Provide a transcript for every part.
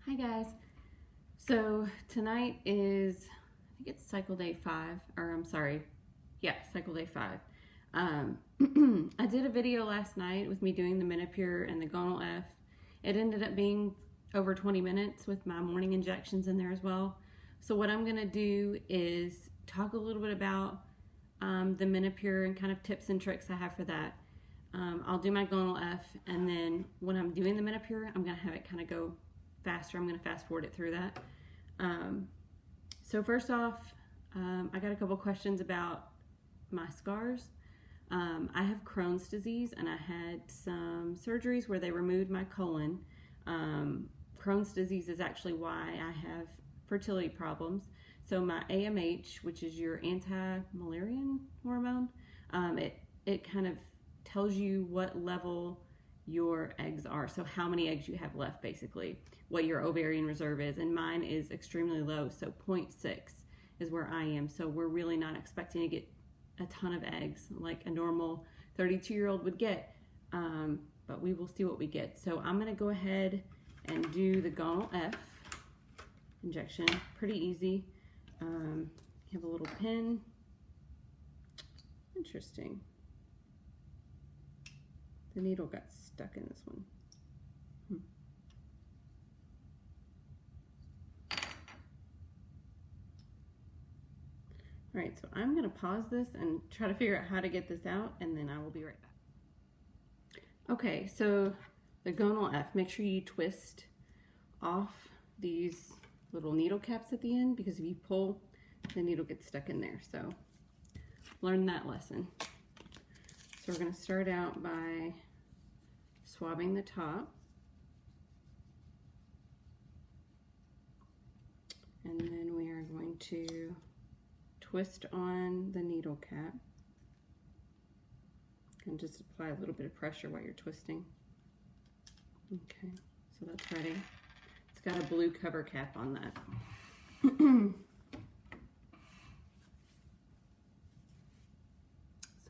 Hi guys. So tonight is, I think it's cycle day 5, or I'm sorry, yeah, cycle day 5. I did a video last night with me doing the Menopur and the Gonal F. It ended up being over 20 minutes with my morning injections in there as well. So what I'm gonna do is talk a little bit about the Menopur and kind of tips and tricks I have for that. I'll do my Gonal F, and then when I'm doing the Menopur, I'm gonna have it kind of go faster. I'm going to fast forward it through that. So first off, I got a couple questions about my scars. I have Crohn's disease, and I had some surgeries where they removed my colon. Crohn's disease is actually why I have fertility problems. So my AMH, which is your anti-Müllerian hormone, it kind of tells you what level your eggs are, so how many eggs you have left, basically what your ovarian reserve is, and mine is extremely low, so 0.6 is where I am. So we're really not expecting to get a ton of eggs like a normal 32-year-old would get, but we will see what we get. So I'm going to go ahead and do the Gonal F injection. Pretty easy. You have a little pin. Interesting. The needle got stuck in this one. All right, so I'm gonna pause this and try to figure out how to get this out, and then I will be right back. Okay, so the Gonal F, make sure you twist off these little needle caps at the end, because if you pull, the needle gets stuck in there. So learn that lesson. So we're gonna start out by swabbing the top, and then we are going to twist on the needle cap and just apply a little bit of pressure while you're twisting. Okay, so that's ready. It's got a blue cover cap on that. So I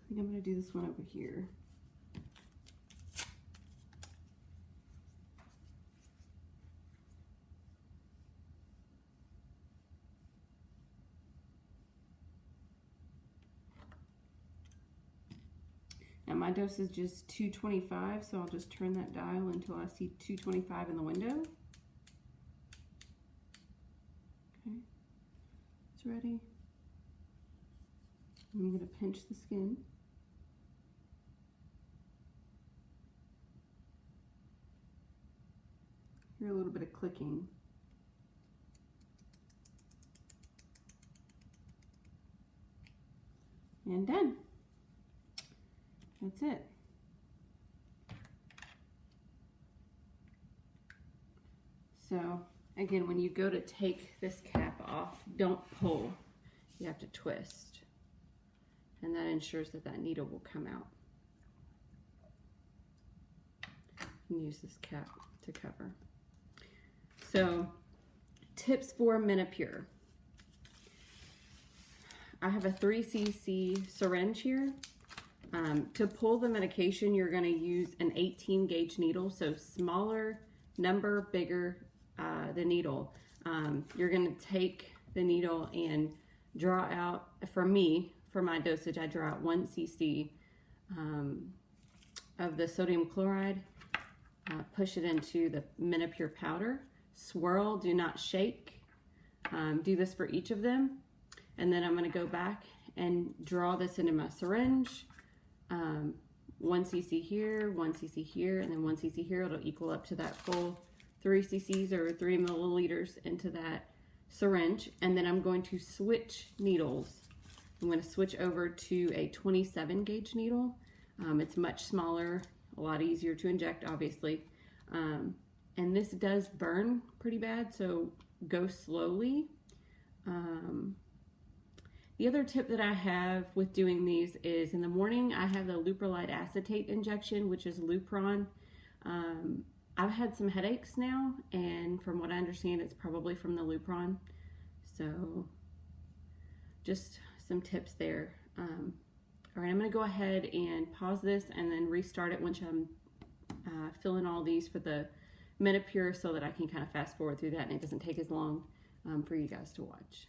think I'm going to do this one over here. Now my dose is just 225, so I'll just turn that dial until I see 225 in the window. Okay, it's ready. I'm going to pinch the skin. Hear a little bit of clicking. And done. That's it. So again, when you go to take this cap off, don't pull. You have to twist. And that ensures that that needle will come out. And use this cap to cover. So, tips for Menopur. I have a 3 cc syringe here. To pull the medication, you're going to use an 18 gauge needle, so smaller number, bigger the needle. You're going to take the needle and draw out, for me, for my dosage, I draw out 1 cc of the sodium chloride, push it into the Menopur powder, swirl, do not shake. Do this for each of them, and then I'm going to go back and draw this into my syringe. 1 cc here, 1 cc here, and then 1 cc here. It'll equal up to that full 3 cc's or 3 milliliters into that syringe. And then I'm going to switch needles. I'm going to switch over to a 27 gauge needle. It's much smaller, a lot easier to inject, obviously. And this does burn pretty bad, so go slowly. The other tip that I have with doing these is in the morning I have the leuprolide acetate injection, which is Lupron. I've had some headaches now, and from what I understand, it's probably from the Lupron. So just some tips there. All right, I'm going to go ahead and pause this and then restart it once I'm filling all these for the Menopur so that I can kind of fast forward through that and it doesn't take as long for you guys to watch.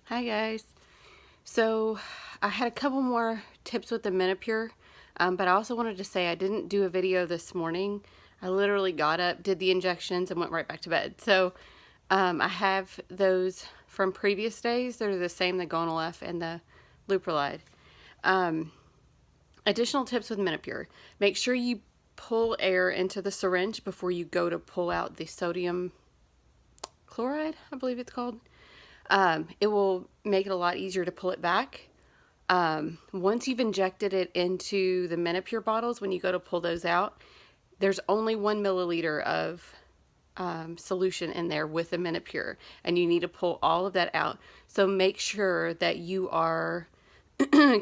Hi guys. So I had a couple more tips with the Menopur, but I also wanted to say I didn't do a video this morning. I literally got up, did the injections, and went right back to bed. So I have those from previous days. They're the same, the Gonal-f and the Leuprolide. Additional tips with Menopur. Make sure you pull air into the syringe before you go to pull out the sodium chloride, I believe it's called. It will make it a lot easier to pull it back. Once you've injected it into the Menopur bottles, when you go to pull those out, there's only 1 milliliter of solution in there with the Menopur, and you need to pull all of that out. So make sure that you are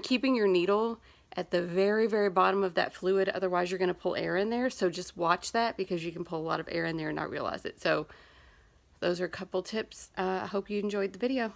keeping your needle at the very, very bottom of that fluid. Otherwise, you're going to pull air in there. So just watch that, because you can pull a lot of air in there and not realize it. So those are a couple tips. I hope you enjoyed the video.